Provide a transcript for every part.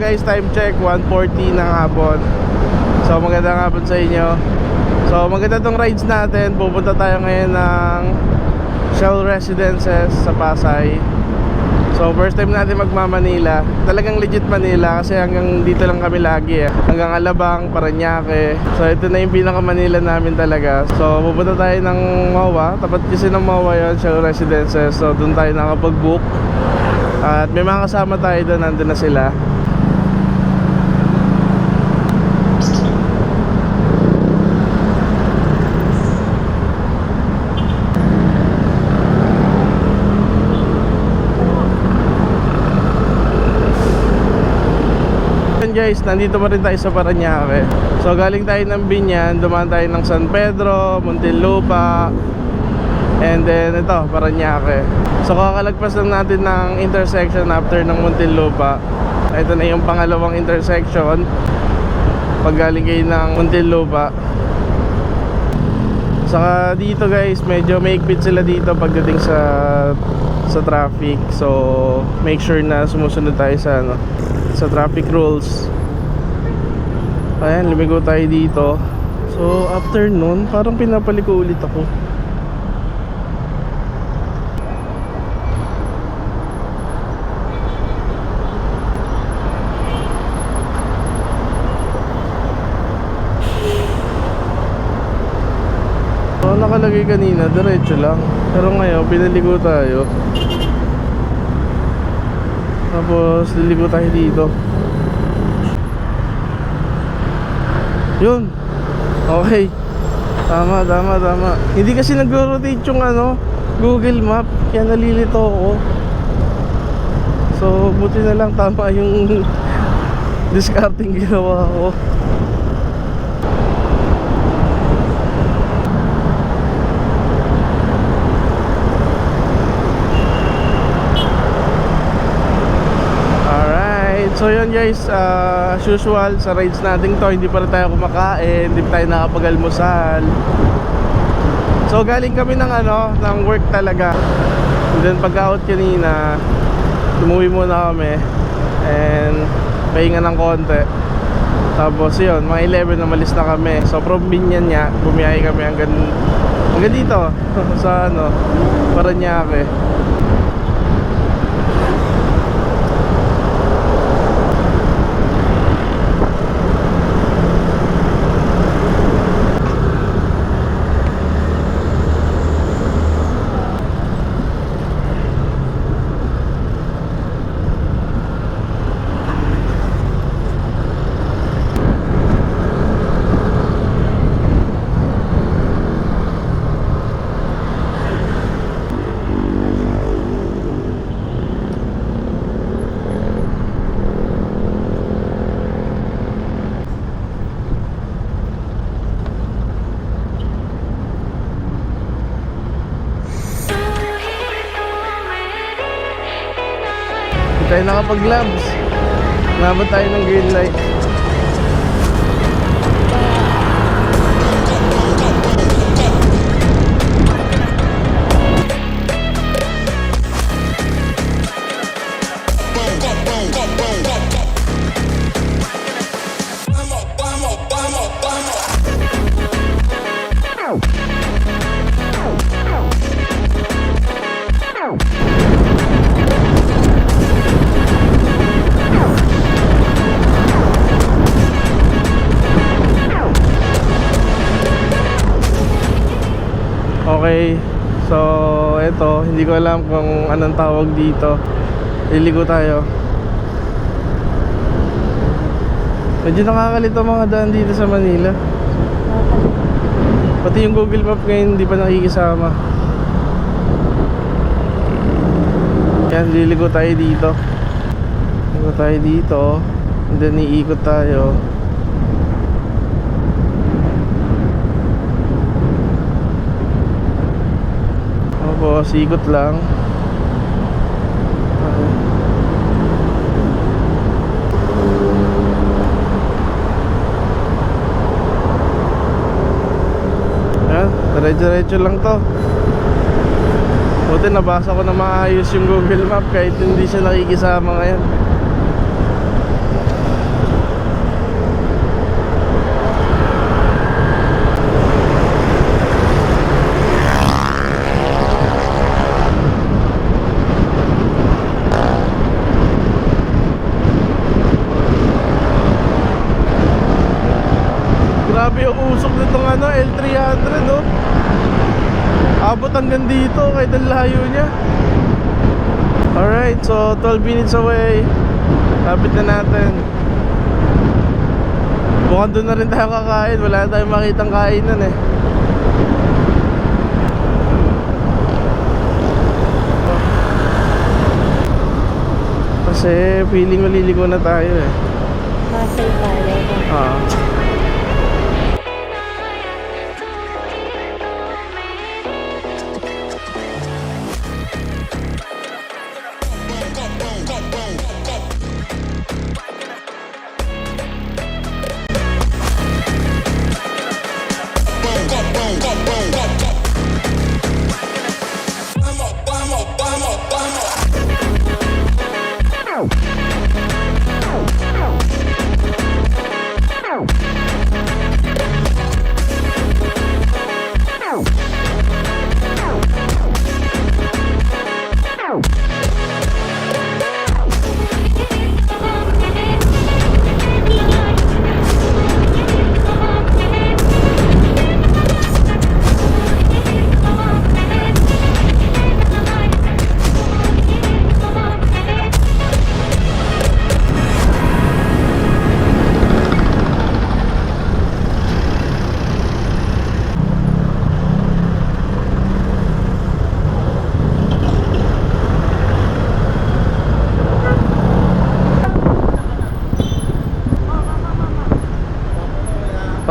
Guys, time check 1:40 ng hapon. So magandang hapon sa inyo. So maganda tong rides natin. Pupunta tayo ngayon ng Shell Residences sa Pasay. So first time natin magma-Manila. Talagang legit Manila kasi hanggang dito lang kami lagi hanggang Alabang, Parañaque. So ito na yung pinaka-Manila namin talaga. So pupunta tayo ng MOA. Tapat kasi ng MOA yun, Shell Residences. So doon tayo nakapag-book. At may mga kasama tayo doon. Nandun na sila. Guys, nandito pa rin tayo sa Parañaque. So galing tayo ng Biñan, dumaan tayo ng San Pedro, Muntinlupa, and then ito, Parañaque. So kakalagpas lang natin ng intersection after ng Muntinlupa. Ito na yung pangalawang intersection pag galing kayo ng Muntinlupa. Saka dito guys, medyo maigpit sila dito pagdating sa traffic. So make sure na sumusunod tayo sa traffic rules. Ayan, lumigo tayo dito. So after nun, parang pinapaliko ulit ako. So nakalagay kanina, diretso lang. Pero ngayon, pinaligo tayo. Tapos liligo tayo dito. Yun. Okay. Tama. Hindi kasi nag-rotate yung Google Map. Kaya nalilito ako. So buti na lang tama yung discarding ginawa ko. So yun guys, as usual sa rides natin to, hindi pa rin tayo kumakain, hindi pa tayo nakapag-almusal. So galing kami ng work talaga. And then pag-out kanina, umuwi muna kami and pahinga ng konti. Tapos yun, mga 11 namalis na kami. So from Biñan niya, bumiyahe kami hanggang dito sa Parañaque. Tayo nakapag-labs. Nabot tayo ng green light. Okay. So, eto, hindi ko alam kung anong tawag dito. Liligo tayo. Medyo nakakalito mga daan dito sa Manila. Pati yung Google Map ngayon hindi pa nakikisama. Yan, liligo tayo dito. Liligo tayo dito. And then iikot tayo. Tapos ikot lang. Ayan, diretso-diretso lang to. Buti nabasa ko na maayos yung Google Map kahit hindi siya nakikisama ngayon. Grabe yung usok nitong L300 oh. Abot hanggang dito kahit ang layo niya. Alright, so 12 minutes away. Lapit na natin. Mukhang doon na rin tayo kakain. Wala na tayong makitang kainan eh. Kasi feeling maliligo na tayo eh. Masay tayo.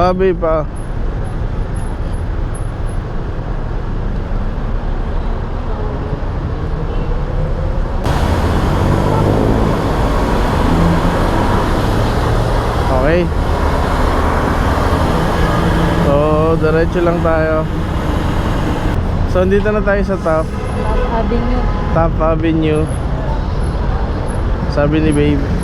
Pabi pa. Okay. So, diretso lang tayo. So, dito na tayo sa Top Avenue. Top Avenue. Sabi ni Babe.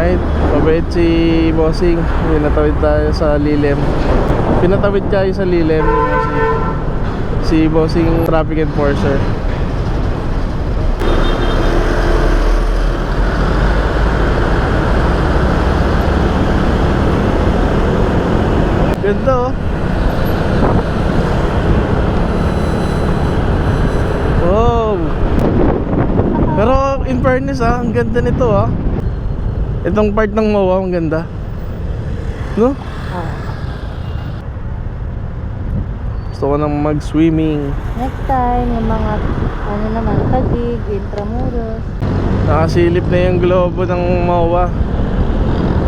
Alright, pabait si Bossing. Pinatawid tayo sa lilim. Pinatawid tayo sa lilim ni Bossing. Si Bossing Traffic Enforcer. Ganda oh. Wow. Pero in fairness ang ganda nito Itong part ng MOA, ang ganda. No? Gusto ko nang mag-swimming. Next time, yung mga, Taguig, Intramuros. Nakasilip na yung globo ng MOA.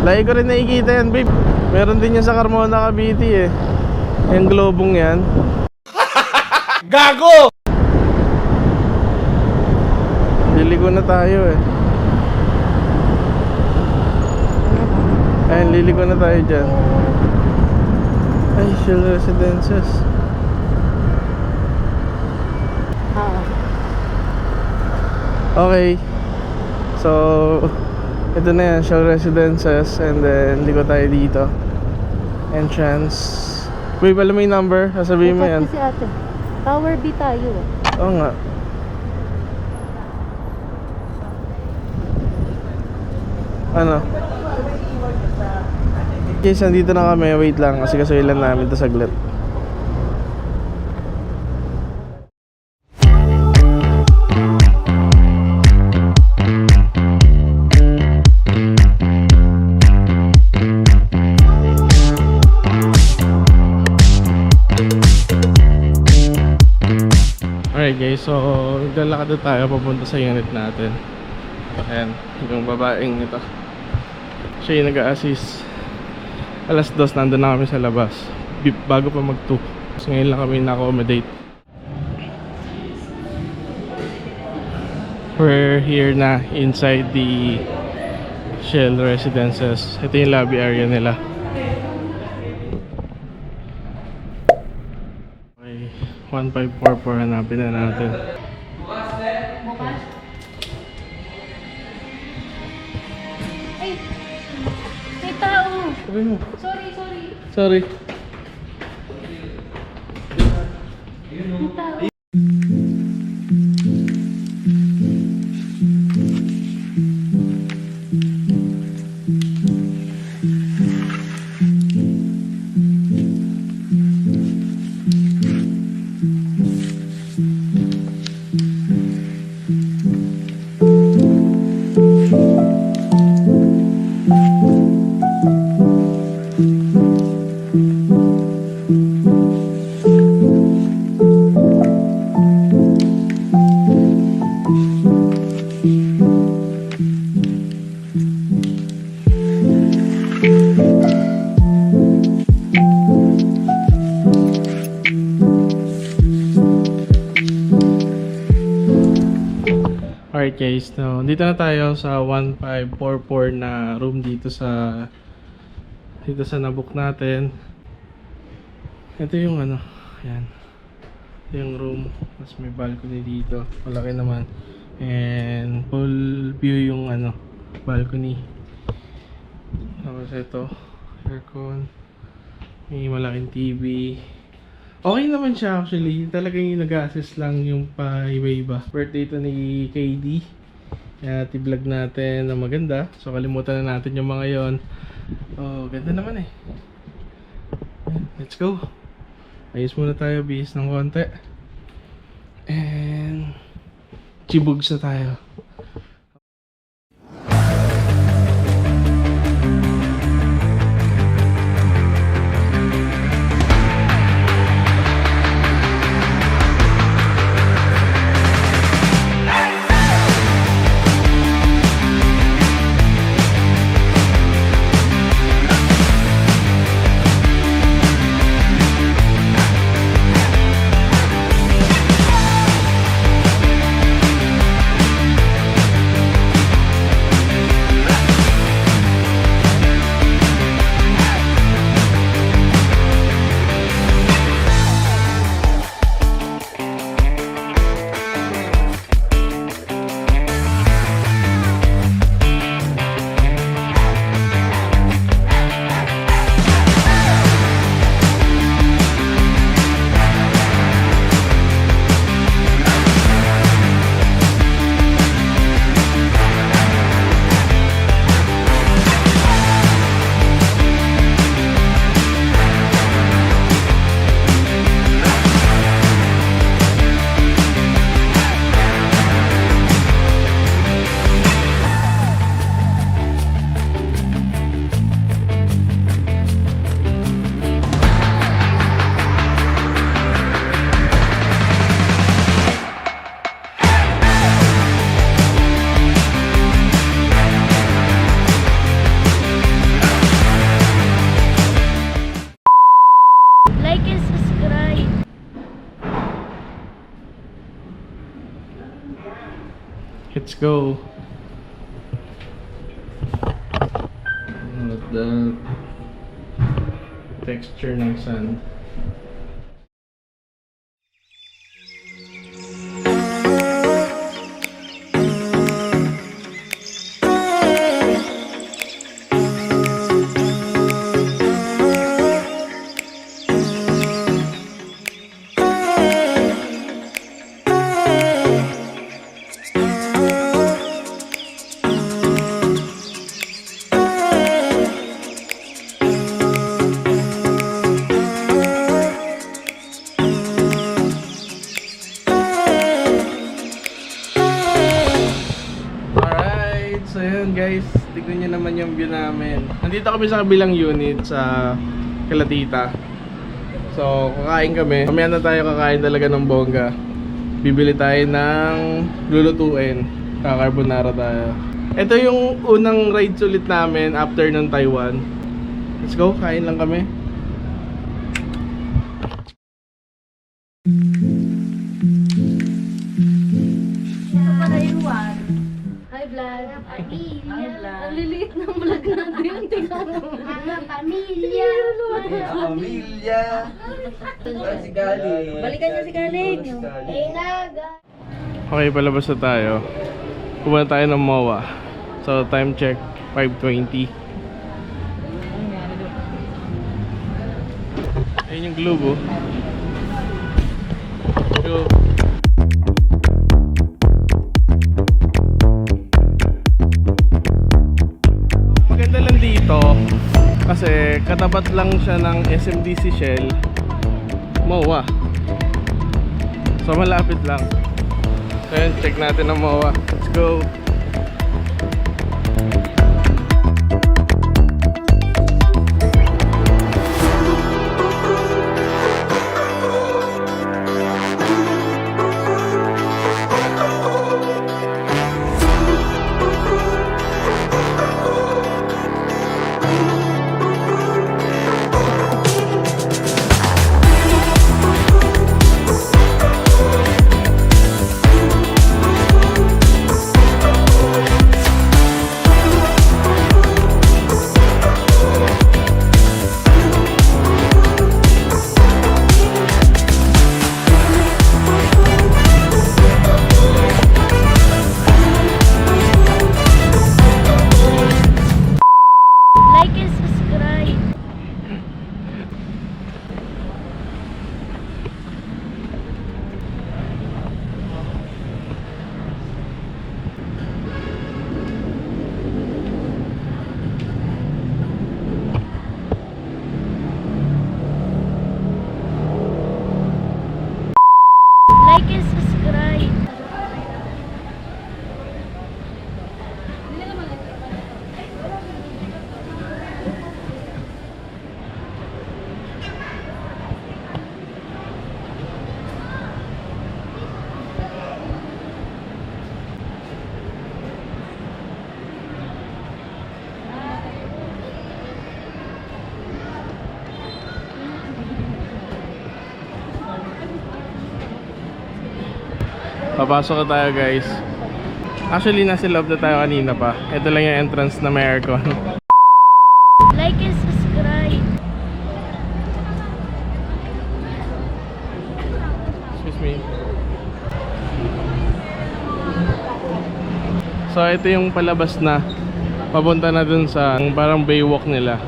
Lagi ko rin nakikita yan, babe. Meron din yan sa Carmona, Cavite eh. Yung globong yan. Gago! Liligo na tayo eh. Ayun, liligo na tayo dyan. Ay, Shell Residences. Okay. So, ito na yan, Shell Residences. And then, ligo tayo dito. Entrance. Wait, alam mo yung number? Sasabihin mo yan. Si ate. Tower B tayo. Oo nga. Ano? Guys, nandito na kami. Wait lang kasi kasuilan namin ito saglit. Alright guys, so naglalakad na tayo papunta sa unit natin. Ayan, yung babaeng ito. Siya yung nag-a-assist. Alas 2, nandun na kami sa labas bago pa mag-2. So ngayon lang kami na-accommodate. We're here na inside the Shell Residences. Ito yung lobby area nila. Okay, 1544 hanapin na natin. Ay! May tao! Sabi mo. Sorry. Sorry. May tao. Alright guys, no, dito na tayo sa 1544 na room dito sa nabook natin. Ito yung ano, ayan. Ito yung room, mas may balcony dito, malaki naman. And full view yung ano, balcony. Tapos ito, aircon, may malaking TV. Okay naman siya actually. Talagang yung nag-assist lang yung pa-iba-iba. Birthday ito ni KD. Kaya ti-vlog natin na maganda. So kalimutan na natin yung mga yon. Oh, ganda naman eh. Let's go. Ayos muna tayo, bihis ng konti. And chibugs na tayo. go. What the texture ng sand. Alright, so yun guys, tignan nyo naman yung view namin. Nandito kami sa kabilang unit sa Kalatita. So, kakain kami. Mamaya na tayo kakain talaga ng bongga. Bibili tayo ng lulutuin. Kakarbonara tayo. Ito yung unang rides ulit namin after ng Taiwan. Let's go, kain lang kami. Hi vlog. Ang liliit ng vlog natin. Tingnan mo. Mga pamilya. Pamilya. Si Galing. Balikan niyo si Galing. Inaga. Okay, palabas na tayo. Pumunta tayo ng MOA. So, time check, 5:20. Ayun yung globe, oh. Go. Maganda lang dito kasi katapat lang siya ng SMDC Shell, MOA. So malapit lang. So yun, check natin ang MOA. Let's go. Like and subscribe. Like and subscribe. Papasok na tayo guys. Actually nasa loob na tayo kanina pa. Ito lang yung entrance na may aircon. Like and subscribe. Excuse me. So ito yung palabas na. Papunta na dun sa parang baywalk nila.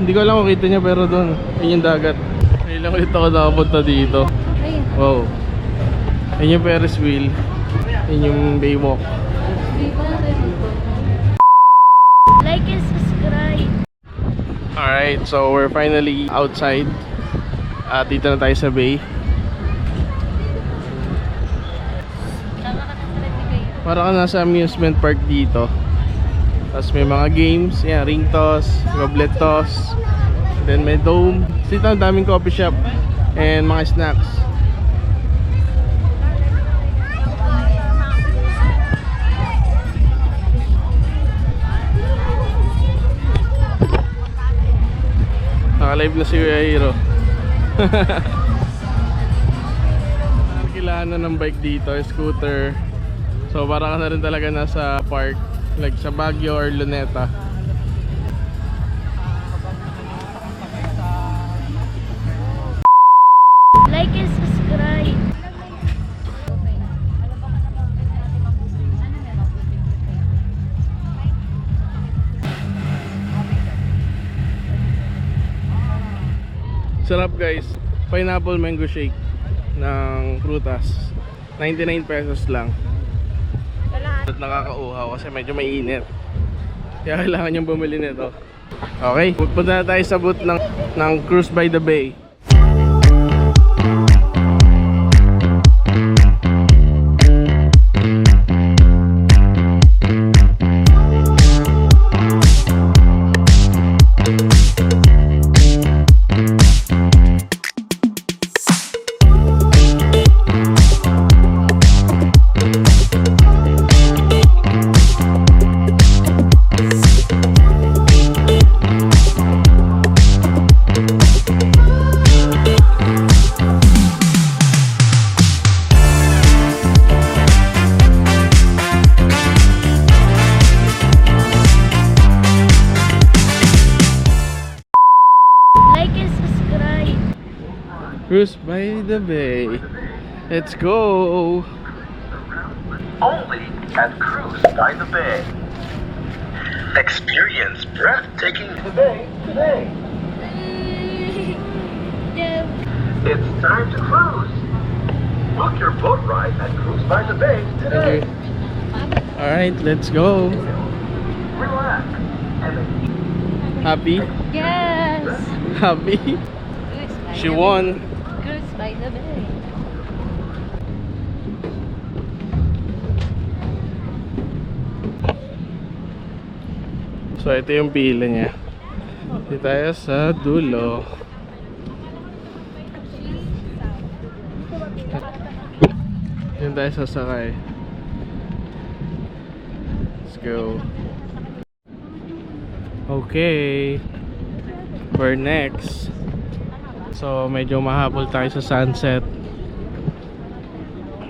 Hindi ko alam kung kita niya pero doon, yun yung dagat. Ngayon lang ulit ako nakapunta dito. Ayun. Wow. Yun yung Ferris wheel. Yun yung baywalk. Like and subscribe. Alright, so we're finally outside. At dito na tayo sa bay. Para ka nasa amusement park dito. Tapos may mga games, yan, ring toss, goblet toss. Then may dome. Dito ang daming coffee shop and mga snacks. Naka-live na si Kuya Hiro. Kailangan na ng bike dito, scooter. So para ka na rin talaga nasa park, like sa Baguio or Luneta. Like and subscribe. Sarap guys, pineapple mango shake ng prutas, 99 pesos lang. At nakakauhaw kasi medyo mainit, kaya kailangan niyong bumili nito. Okay, punta na tayo sa booth ng Cruise by the Bay. Like and subscribe. Cruise by the Bay. Let's go! Only at Cruise by the Bay. Experience breathtaking the bay today. It's time to cruise. Book your boat ride at Cruise by the Bay today. Alright, let's go! Relax and Happy? Yes. Happy? Cruise by She the won! Bay. Cruise by the Bay. So ito yung pila niya. Dito tayo sa dulo. Diyan tayo sasakay. Let's go. Okay, we're next. So medyo mahabol tayo sa sunset.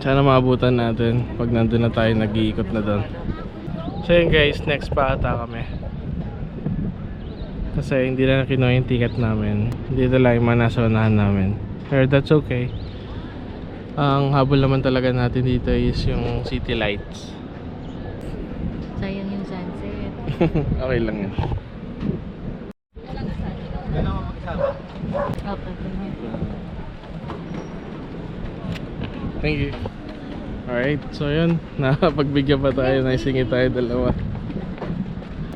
Sana maabutan natin pag nandun na tayo, nag-iikot na doon. So yun guys, next pa ata kami. Kasi hindi na kinuha yung ticket namin. Dito lang yung mga nasa unahan namin. Pero that's okay. Ang habol naman talaga natin dito is yung city lights. Sayang yung sunset. Okay lang yun. Thank you. Alright, so yun. Nakapagbigyan pa tayo. Naisingit tayo dalawa.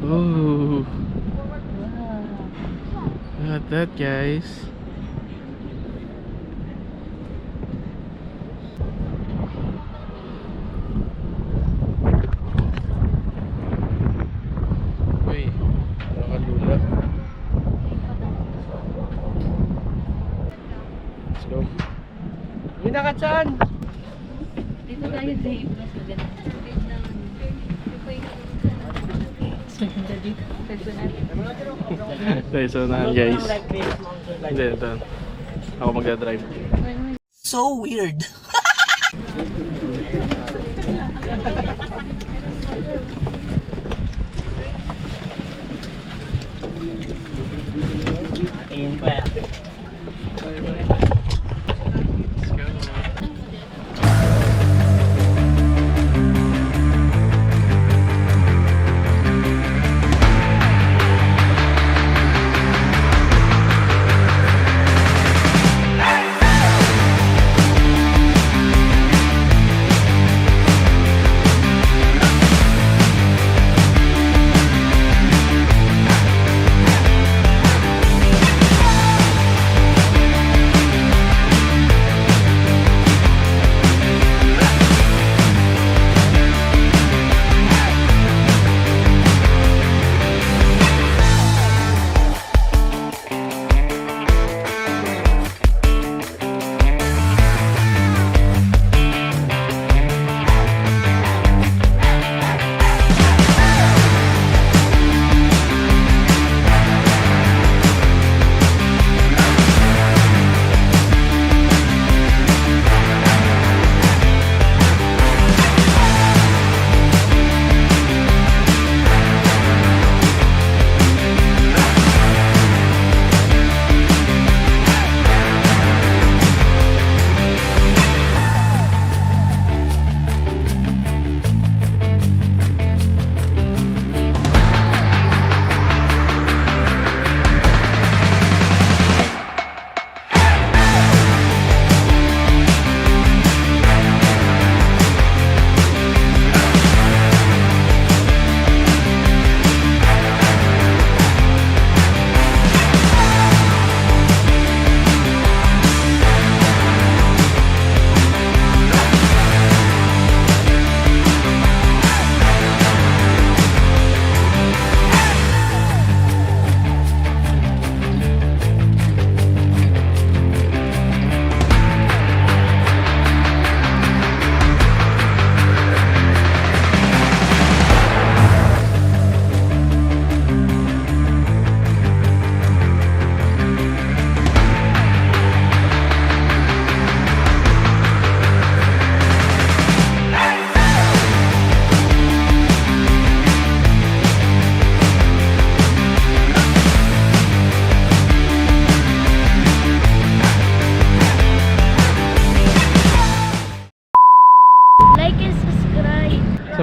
Oh, look at that guys. Uy, nakalula. Let's go. Dito tayo, Dave. Mas maganda. Maganda dito. Pwede natin. Okay, so na guys. Hindi, ito. Ako magdadrive. So weird.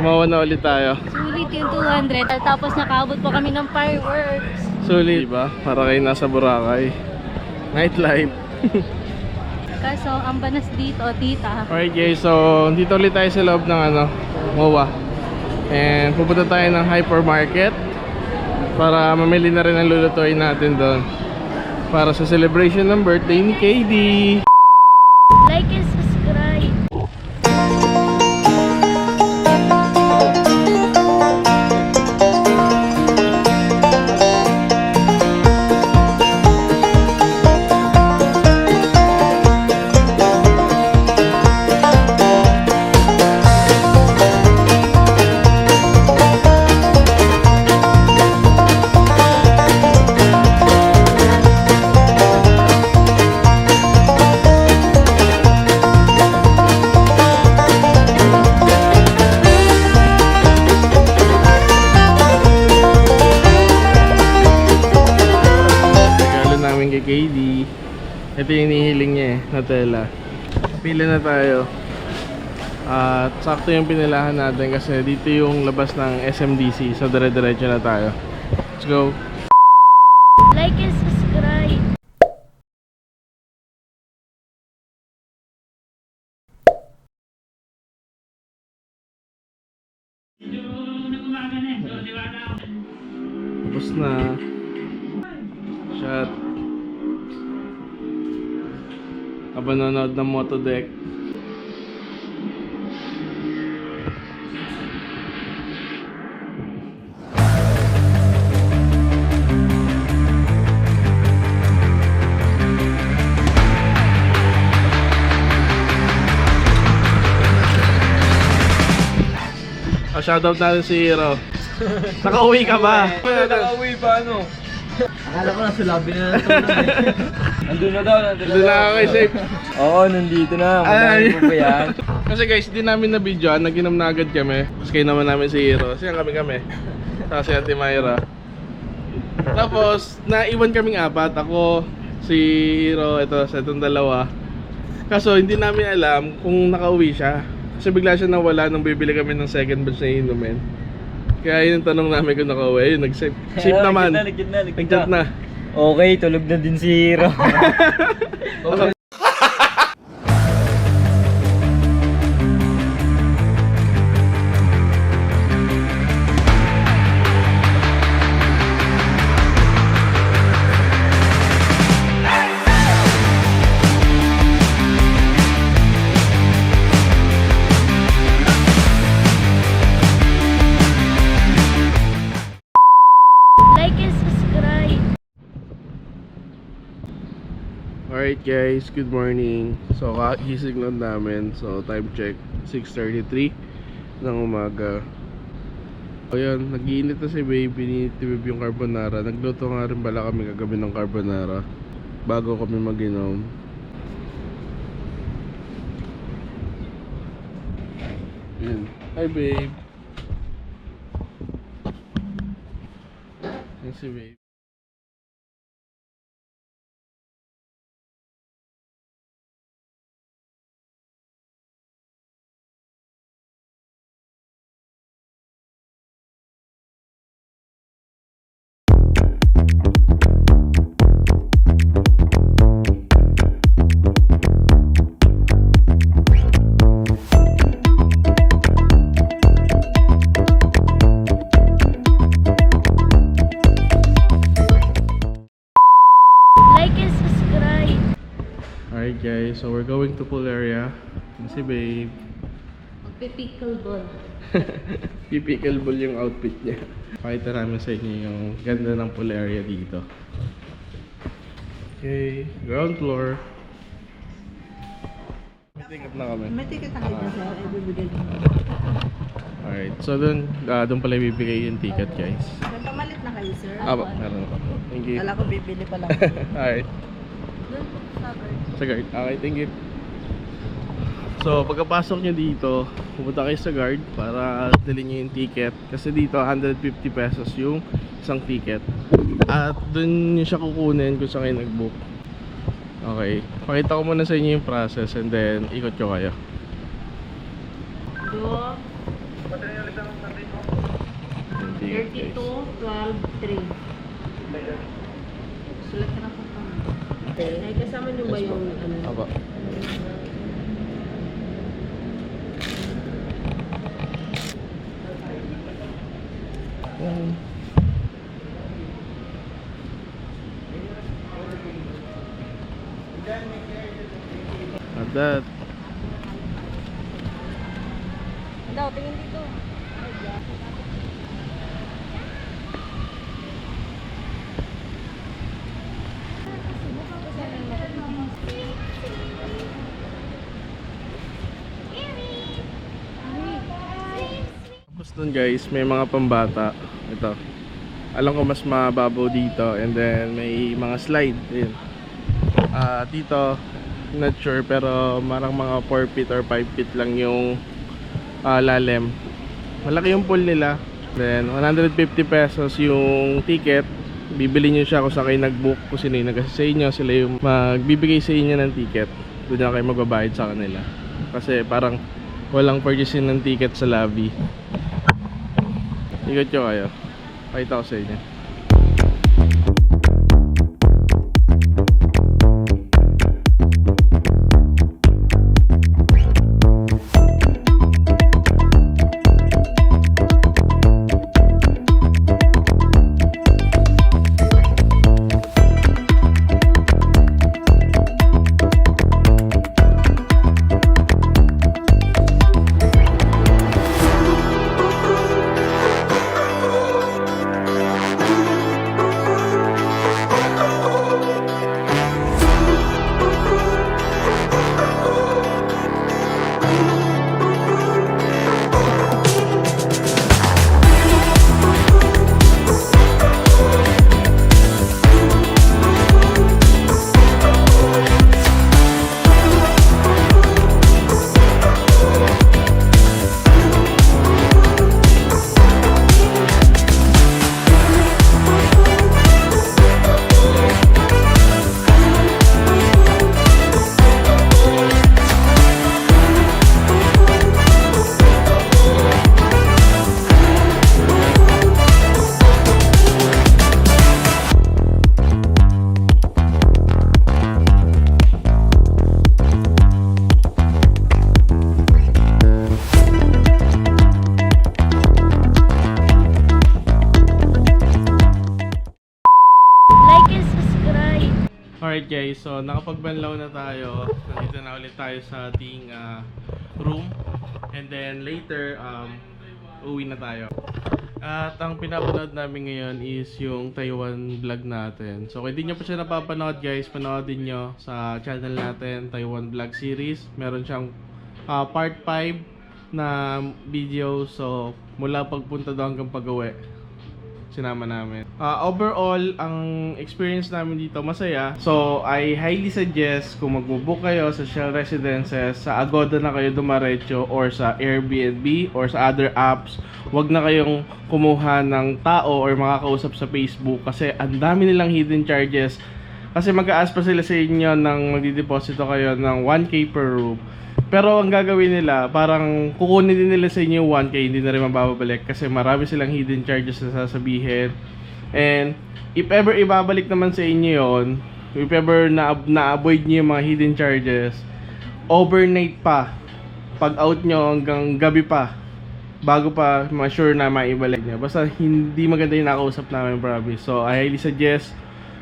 Sumawa na ulit tayo. Sulit yung 200. Tapos nakaabot pa kami ng fireworks. Sulit, diba? Para kayo nasa Boracay. Nightlife. Kaso, ang banas dito, tita. Alright guys, so dito ulit tayo sa loob ng MOA. And pupunta tayo ng hypermarket para mamili na rin ang lulutuin natin doon para sa celebration ng birthday ni KD. Like and subscribe. Regalo namin kay KD. Ito yung hinihiling niya na tela. Pila na tayo. At sakto yung pinilahan natin kasi dito yung labas ng SMDC. So dire-diretso na tayo. Let's go. Like and subscribe. Tapos na. Shot. Habang nanonood ng Motodeck. Shoutout natin si Hero. Nakauwi ka ba? Nakauwi pa ano? Akala ko nasa lobby na nandun na daw, Doon na ako kay Safe. Oo, nandito na. Madami po ba yan? Kasi guys, di namin na-videoan, nag-inom na agad kami. Tapos kayo naman namin si Hero. Kasi kami. Tapos si Ate Myra. Tapos, naiwan kaming apat. Ako, si Hero, ito, sa itong dalawa. Kaso, hindi namin alam kung nakauwi siya. Kasi bigla siya nawala nung bibili kami ng second batch na inumin. Kaya yun ang tanong namin kung nakauwi. Ayun, nag-safe naman. Nag-chat na. Okay, tulog na din si Hero. Like and subscribe. Alright guys, good morning. So kagising lang namin. So time check 6:33 ng umaga. O yun, nag-iinit na si baby ni Tibib yung carbonara. Nagluto nga rin pala kami kagabi ng carbonara bago kami mag-inom. Yun. Hi babe. Yan si babe. Like and subscribe. Alright guys, so we're going to pool area. Yan si babe. Magpipickleball. Pipickleball yung outfit niya. Pakita namin sa inyo yung ganda ng pool area dito. Okay, ground floor. May ticket na kami. May ticket na kayo sir, ibibigay ko. Alright, so dun pala ibibigay yung ticket guys. May pamalit na kayo sir? Meron ako. Thank you. Kala ko bibili pa lang. Alright, Doon, covered. sa guard. Okay, thank you. So, pagkapasok nyo dito, pupunta kayo sa guard para dalhin nyo yung ticket. Kasi dito, 150 pesos yung isang ticket. At dun nyo siya kukunin kung saan kayo nag-book. Okay, pakita ko muna sa inyo yung process and then ikot ko kayo. 32, 12, 3. Sulat ka na po pa. Ay, kasama nyo ba yung ano? Aba. At that. Daw, tingin dito. Tapos dun guys, may mga pambata. Ito. Alam ko mas mababaw dito. And then may mga slide. Ayun. Dito, not sure pero marang mga 4 feet or 5 feet lang yung lalim. Malaki yung pool nila. Then 150 pesos yung ticket. Bibili nyo siya kung saan kayo nag-book, kung sino yung nag-assist sa inyo. Sila yung magbibigay sa inyo ng ticket. Doon na kayo magbabayad sa kanila. Kasi parang walang purchasing ng ticket sa lobby. Ikot nyo kayo. Pakita ko sa inyo. Like and subscribe. Alright guys, so nakapagbanlaw na tayo. Nandito na ulit tayo sa ating room. And then later, uwi na tayo. At ang pinapanood namin ngayon is yung Taiwan vlog natin. So kung hindi nyo pa siya napapanood guys, panoodin nyo sa channel natin, Taiwan Vlog Series. Meron siyang part 5 na video. So mula pagpunta doon hanggang pag-uwi, sinama namin. Overall, ang experience namin dito masaya. So, I highly suggest kung magbo-book kayo sa Shell Residences, sa Agoda na kayo dumaretso or sa Airbnb or sa other apps, wag na kayong kumuha ng tao or makakausap sa Facebook kasi ang dami nilang hidden charges. Kasi mag-a-ask pa sila sa inyo ng magdideposito kayo ng 1K per room. Pero ang gagawin nila, parang kukunin din nila sa inyo 1K, hindi na rin mababalik kasi marami silang hidden charges na sasabihin. And if ever ibabalik naman sa inyo yon, if ever na-avoid nyo yung mga hidden charges, overnight pa, pag out nyo hanggang gabi pa, bago pa ma-sure na maibalik nyo. Basta hindi maganda yung nakausap namin, promise. So I highly suggest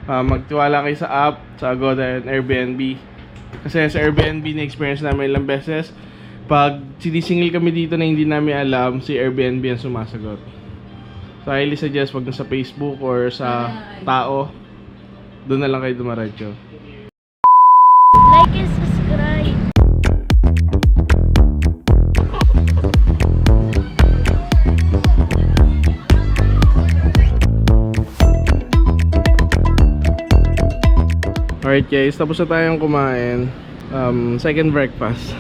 magtiwala kayo sa app, sa Agoda and Airbnb. Kasi sa Airbnb na-experience namin ilang beses, pag sinisingil kami dito na hindi namin alam, si Airbnb ang sumasagot. So I highly suggest wag na sa Facebook or sa tao, doon na lang kayo dumaretso. Like and subscribe. Alright guys, tapos na tayong kumain. Second breakfast.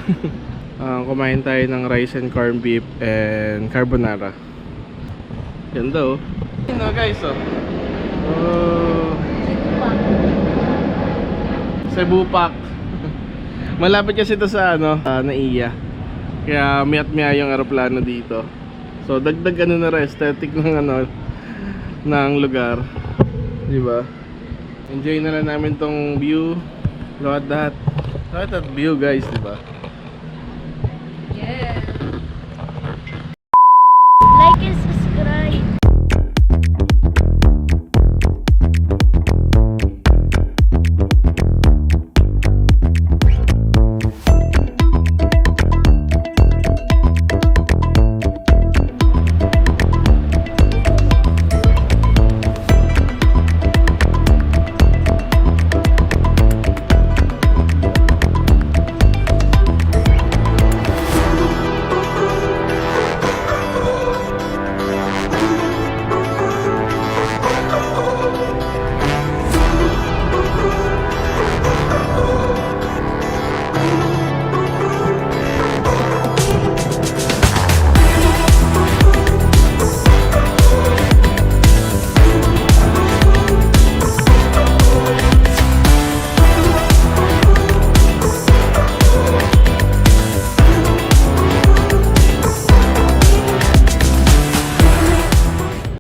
Kumain tayo ng rice and corned beef and carbonara. Ganda oh. Yun oh guys oh. Cebu Pac. Malapit kasi ito sa ano, Naiya. Kaya miat-miya yung aeroplano dito. So dagdag ano na rin, aesthetic ng ano ng lugar. Di ba? Enjoy na lang namin tong view. Look at that. Look at that view guys, di ba? Yes.